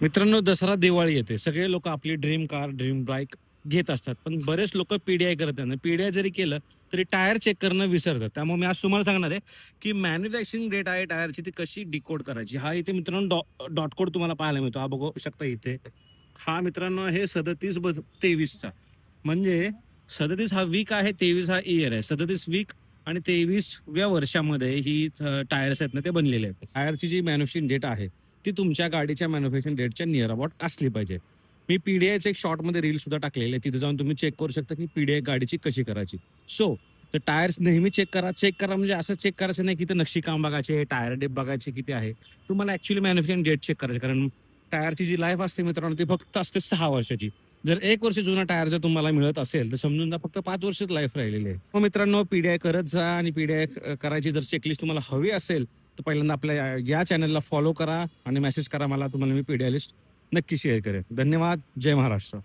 मित्रांनो, दसरा दिवाळी येते. सगळे लोक आपली ड्रीम कार, ड्रीम बाईक घेत असतात. पण बरेच लोक पीडीआय करत नाही. पीडीआय जरी केलं तरी टायर चेक करणं विसरतात. त्यामुळे मी आज तुम्हाला सांगणार आहे, की मॅन्युफॅक्चरिंग डेट आहे टायरची ती कशी डिकोड करायची. हा इथे मित्रांनो डॉट कोड तुम्हाला पाहायला मिळतो. हा बघू शकता इथे. हा मित्रांनो आहे 37-23चा. म्हणजे 37 हा वीक आहे, 23 हा इयर आहे. 37 वीक आणि 23व्या वर्षामध्ये ही टायर्स आहेत ना ते बनलेले आहेत. टायरची जी मॅन्युफॅक्चरिंग डेट आहे ती तुमच्या गाडीच्या मॅन्युफॅक्चरिंग डेटच्या नियर अबाउट असली पाहिजे. मी पीडीआयचं एक शॉर्टमध्ये रील सुद्धा टाकलेली आहे. तिथे जाऊन तुम्ही चेक करू शकता की पीडीआय गाडीची कशी करायची. सो तर टायर्स नेहमी चेक करा. चेक करा म्हणजे असं चेक करायचं नाही की ते नक्षीकाम बघायचे, टायर डेप बघायचे किती आहे. तुम्हाला ऍक्च्युअली मॅन्युफॅक्चरिंग डेट चेक करायची. कारण टायरची जी लाईफ असते मित्रांनो ती फक्त असते 6 वर्षाची. जर 1 वर्ष जुना टायर जर तुम्हाला मिळत असेल तर समजून जा फक्त 5 वर्षच लाईफ राहिलेली आहे. हो मित्रांनो, पीडीआय करत जा आणि पीडीआय करायची जर चेकलिस्ट तुम्हाला हवी असेल तर पहिल्यांदा आपल्या या चॅनलला फॉलो करा आणि मेसेज करा मला. तुम्हाला मी पीडीआय लिस्ट नक्की शेअर करेन. धन्यवाद. जय महाराष्ट्र.